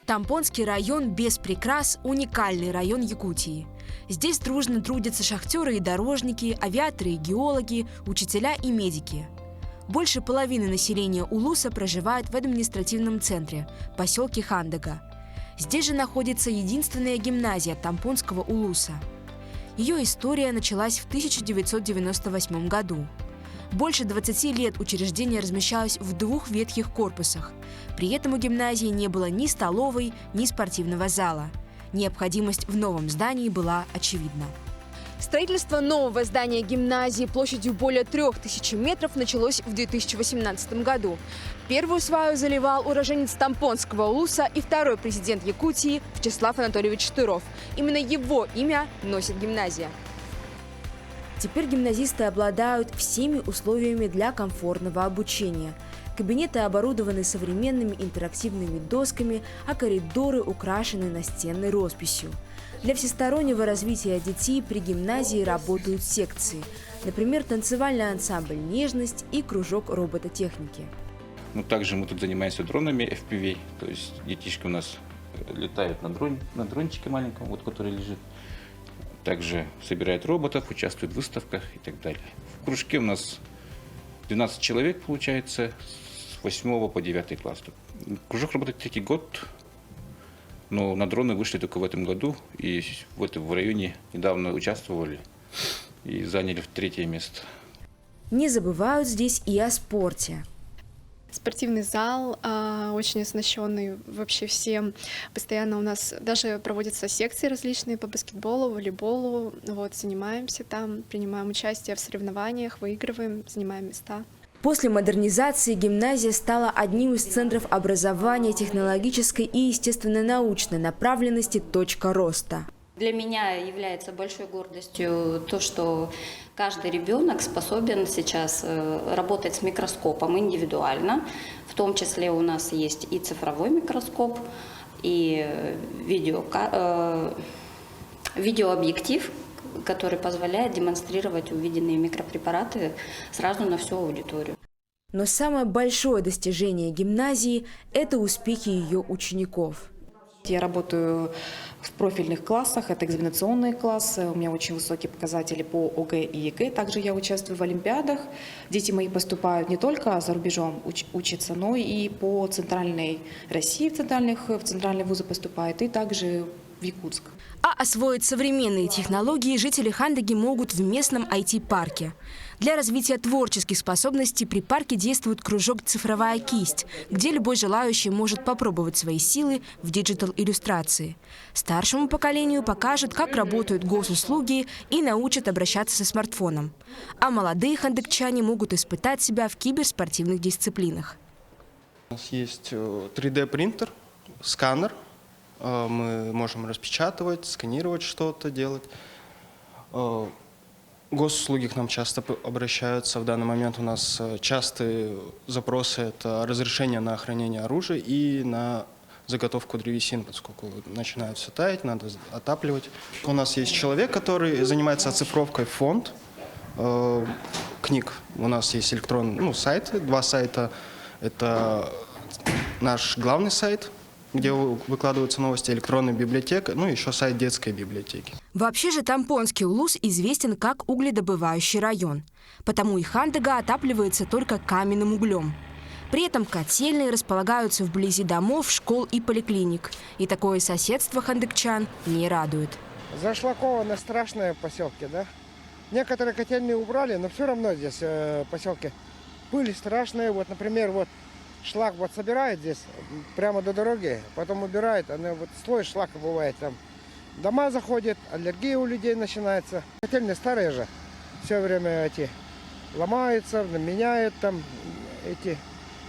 Тампонский район без прикрас – уникальный район Якутии. Здесь дружно трудятся шахтеры и дорожники, авиаторы и геологи, учителя и медики. Больше половины населения Улуса проживает в административном центре – поселке Хандага. Здесь же находится единственная гимназия Тампонского Улуса. Ее история началась в 1998 году. Больше 20 лет учреждение размещалось в 2 ветхих корпусах. При этом у гимназии не было ни столовой, ни спортивного зала. Необходимость в новом здании была очевидна. Строительство нового здания гимназии площадью более 3000 метров началось в 2018 году. Первую сваю заливал уроженец Тампонского Улуса и второй президент Якутии Вячеслав Анатольевич Штыров. Именно его имя носит гимназия. Теперь гимназисты обладают всеми условиями для комфортного обучения. Кабинеты оборудованы современными интерактивными досками, а коридоры украшены настенной росписью. Для всестороннего развития детей при гимназии работают секции. Например, танцевальный ансамбль «Нежность» и кружок робототехники. Также мы тут занимаемся дронами FPV, то есть детишки у нас летают на дрончике маленьком, который лежит. Также собирают роботов, участвуют в выставках и так далее. В кружке у нас 12 человек получается с 8 по 9 класс. Кружок работает 3-й год, но на дроны вышли только в этом году. И в районе недавно участвовали и заняли 3-е место. Не забывают здесь и о спорте. Спортивный зал очень оснащенный вообще всем. Постоянно у нас даже проводятся секции различные по баскетболу, волейболу. Занимаемся там, принимаем участие в соревнованиях, выигрываем, занимаем места. После модернизации гимназия стала одним из центров образования технологической и естественно-научной направленности «Точка роста». Для меня является большой гордостью то, что каждый ребенок способен сейчас работать с микроскопом индивидуально. В том числе у нас есть и цифровой микроскоп, и видеообъектив, который позволяет демонстрировать увиденные микропрепараты сразу на всю аудиторию. Но самое большое достижение гимназии – это успехи ее учеников. Я работаю в профильных классах, это экзаменационные классы, у меня очень высокие показатели по ОГЭ и ЕГЭ. Также я участвую в олимпиадах. Дети мои поступают не только за рубежом учатся, но и по центральной России, в центральные вузы поступают, и также в Якутск. А освоить современные технологии жители Хандаги могут в местном IT-парке. Для развития творческих способностей при парке действует кружок «Цифровая кисть», где любой желающий может попробовать свои силы в диджитал-иллюстрации. Старшему поколению покажут, как работают госуслуги, и научат обращаться со смартфоном. А молодые хандагчане могут испытать себя в киберспортивных дисциплинах. У нас есть 3D-принтер, сканер. Мы можем распечатывать, сканировать что-то, делать. Госуслуги к нам часто обращаются. В данный момент у нас частые запросы – это разрешение на хранение оружия и на заготовку древесины, поскольку начинает все таять, надо отапливать. У нас есть человек, который занимается оцифровкой фонд книг. У нас есть электронные сайты, 2 сайта. Это наш главный сайт, где выкладываются новости, электронная библиотека, еще сайт детской библиотеки. Вообще же Тампонский Улус известен как угледобывающий район. Потому и Хандага отапливается только каменным углем. При этом котельные располагаются вблизи домов, школ и поликлиник. И такое соседство хандагчан не радует. Зашлаковано страшное в поселке, да? Некоторые котельные убрали, но все равно здесь в поселке пыль страшная. Например, шлак собирает здесь прямо до дороги, потом убирает, слой шлака бывает там. Дома заходят, аллергия у людей начинается. Котельные старые же, все время ломаются, меняют там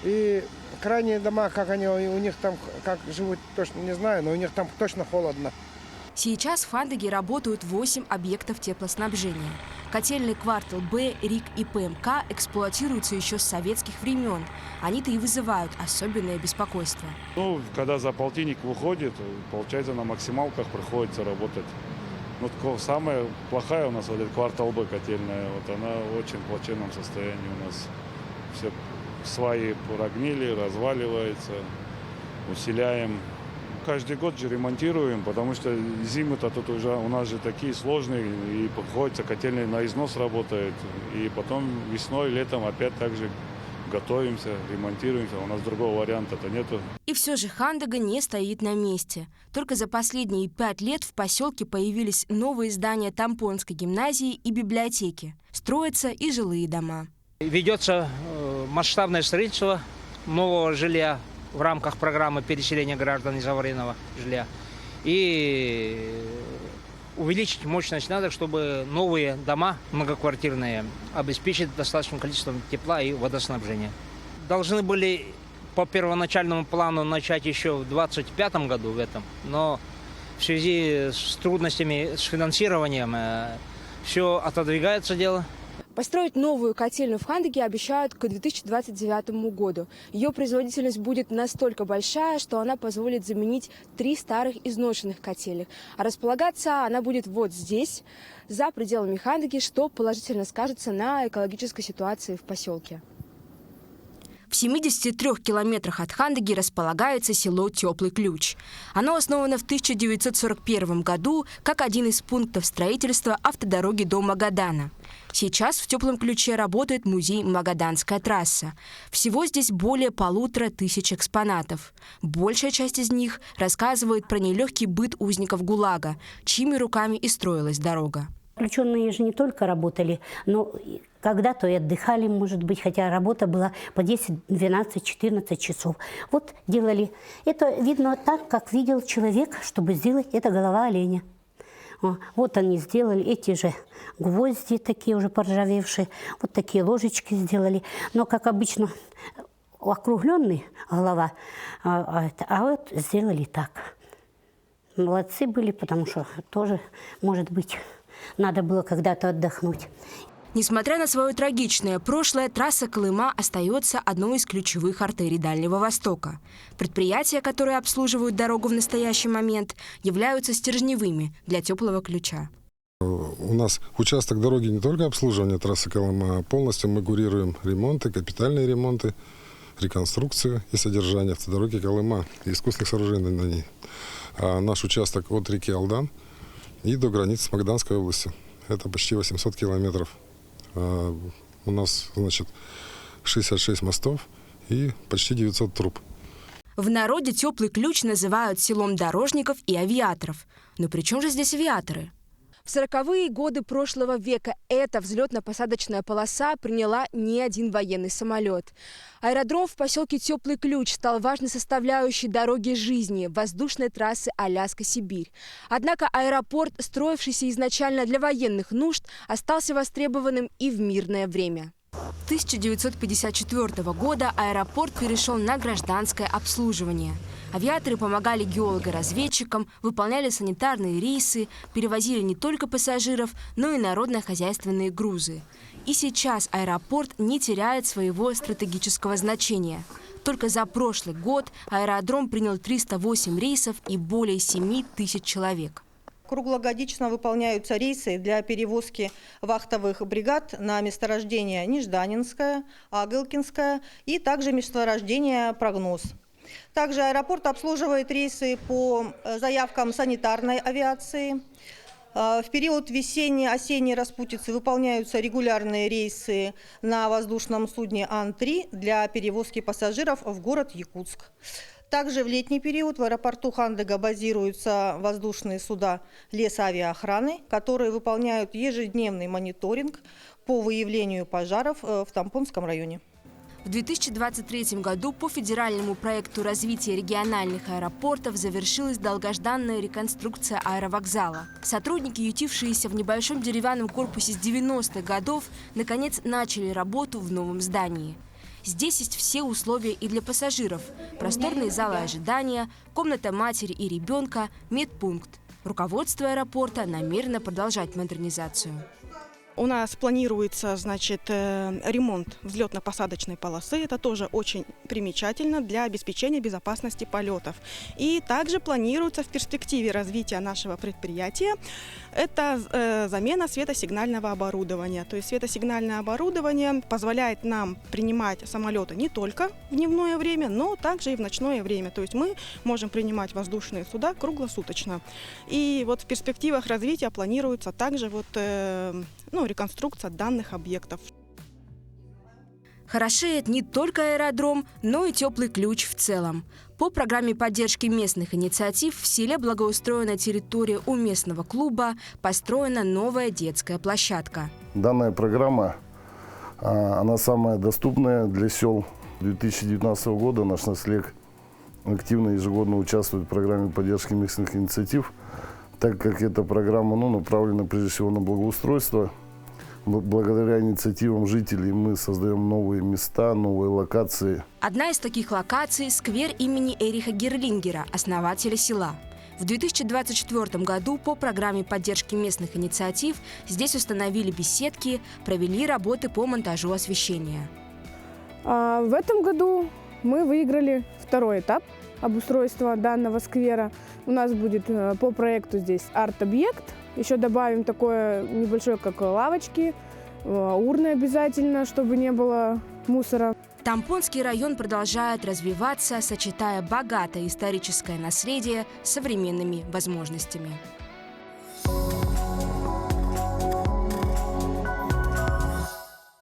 И крайние дома, как они у них там, как живут, точно не знаю, но у них там точно холодно. Сейчас в Хандаге работают 8 объектов теплоснабжения. Котельный квартал Б, РИК и ПМК эксплуатируются еще с советских времен. Они-то и вызывают особенное беспокойство. Когда за полтинник выходит, получается, на максималках приходится работать. Самая плохая у нас квартал Б котельная, она в очень плачевном состоянии у нас. Все сваи прогнили, разваливается. Усиляем каждый год же ремонтируем, потому что зимы-то тут уже у нас же такие сложные, и приходится котельная на износ работает. И потом весной, летом опять так же готовимся, ремонтируемся. У нас другого варианта-то нету. И все же Хандага не стоит на месте. Только за последние 5 лет в поселке появились новые здания Тампонской гимназии и библиотеки. Строятся и жилые дома. Ведется масштабное строительство нового жилья в рамках программы переселения граждан из аварийного жилья. И увеличить мощность надо, чтобы новые дома многоквартирные обеспечить достаточным количеством тепла и водоснабжения. Должны были по первоначальному плану начать еще в 2025 году в этом, но в связи с трудностями с финансированием все отодвигается дело. Построить новую котельную в Хандаге обещают к 2029 году. Ее производительность будет настолько большая, что она позволит заменить 3 старых изношенных котельных. А располагаться она будет вот здесь, за пределами Хандаги, что положительно скажется на экологической ситуации в поселке. В 73 километрах от Хандаги располагается село Теплый Ключ. Оно основано в 1941 году как один из пунктов строительства автодороги до Магадана. Сейчас в Теплом Ключе работает музей «Магаданская трасса». Всего здесь более 1500 экспонатов. Большая часть из них рассказывает про нелегкий быт узников ГУЛАГа, чьими руками и строилась дорога. Заключенные же не только работали, но когда-то и отдыхали, может быть, хотя работа была по 10, 12, 14 часов. Вот делали. Это видно так, как видел человек, чтобы сделать это голова оленя. Вот они сделали эти же гвозди, такие уже поржавевшие, вот такие ложечки сделали. Но, как обычно, округленная голова, а вот сделали так. Молодцы были, потому что тоже, может быть, надо было когда-то отдохнуть. Несмотря на свое трагичное прошлое, трасса Колыма остается одной из ключевых артерий Дальнего Востока. Предприятия, которые обслуживают дорогу в настоящий момент, являются стержневыми для Теплого Ключа. У нас участок дороги не только обслуживание трассы Колыма, а полностью мы курируем ремонты, капитальные ремонты, реконструкцию и содержание автодороги Колыма и искусственных сооружений на ней. А наш участок от реки Алдан и до границы с Магаданской областью. Это почти 800 километров. У нас, значит, 66 мостов и почти 900 труб. В народе Теплый Ключ называют селом дорожников и авиаторов. Но при чем же здесь авиаторы? В 40-е годы прошлого века эта взлетно-посадочная полоса приняла не один военный самолет. Аэродром в поселке Теплый Ключ стал важной составляющей дороги жизни воздушной трассы Аляска-Сибирь. Однако аэропорт, строившийся изначально для военных нужд, остался востребованным и в мирное время. 1954 года аэропорт перешел на гражданское обслуживание. Авиаторы помогали геолого-разведчикам, выполняли санитарные рейсы, перевозили не только пассажиров, но и народно-хозяйственные грузы. И сейчас аэропорт не теряет своего стратегического значения. Только за прошлый год аэродром принял 308 рейсов и более 7 тысяч человек. Круглогодично выполняются рейсы для перевозки вахтовых бригад на месторождение Нежданинское, Агылкинское и также месторождение Прогноз. Также аэропорт обслуживает рейсы по заявкам санитарной авиации. В период весенне-осенней распутицы выполняются регулярные рейсы на воздушном судне Ан-3 для перевозки пассажиров в город Якутск. Также в летний период в аэропорту Хандага базируются воздушные суда лесавиаохраны, которые выполняют ежедневный мониторинг по выявлению пожаров в Тампонском районе. В 2023 году по федеральному проекту развития региональных аэропортов завершилась долгожданная реконструкция аэровокзала. Сотрудники, ютившиеся в небольшом деревянном корпусе с 90-х годов, наконец начали работу в новом здании. Здесь есть все условия и для пассажиров. Просторные залы ожидания, комната матери и ребенка, медпункт. Руководство аэропорта намерено продолжать модернизацию. У нас планируется, значит, ремонт взлетно-посадочной полосы. Это тоже очень примечательно для обеспечения безопасности полетов. И также планируется в перспективе развития нашего предприятия это замена светосигнального оборудования. То есть светосигнальное оборудование позволяет нам принимать самолеты не только в дневное время, но также и в ночное время. То есть мы можем принимать воздушные суда круглосуточно. И вот в перспективах развития планируется также реконструкция данных объектов. Хорошеет не только аэродром, но и теплый ключ в целом. По программе поддержки местных инициатив в селе благоустроена территория у местного клуба, построена новая детская площадка. Данная программа, она самая доступная для сел. 2019 года наш Наслег активно ежегодно участвует в программе поддержки местных инициатив, так как эта программа направлена прежде всего на благоустройство. Благодаря инициативам жителей мы создаем новые места, новые локации. Одна из таких локаций – сквер имени Эриха Герлингера, основателя села. В 2024 году по программе поддержки местных инициатив здесь установили беседки, провели работы по монтажу освещения. В этом году мы выиграли второй этап обустройства данного сквера. У нас будет по проекту здесь арт-объект. Еще добавим такое небольшое, как лавочки, урны обязательно, чтобы не было мусора. Тампонский район продолжает развиваться, сочетая богатое историческое наследие с современными возможностями.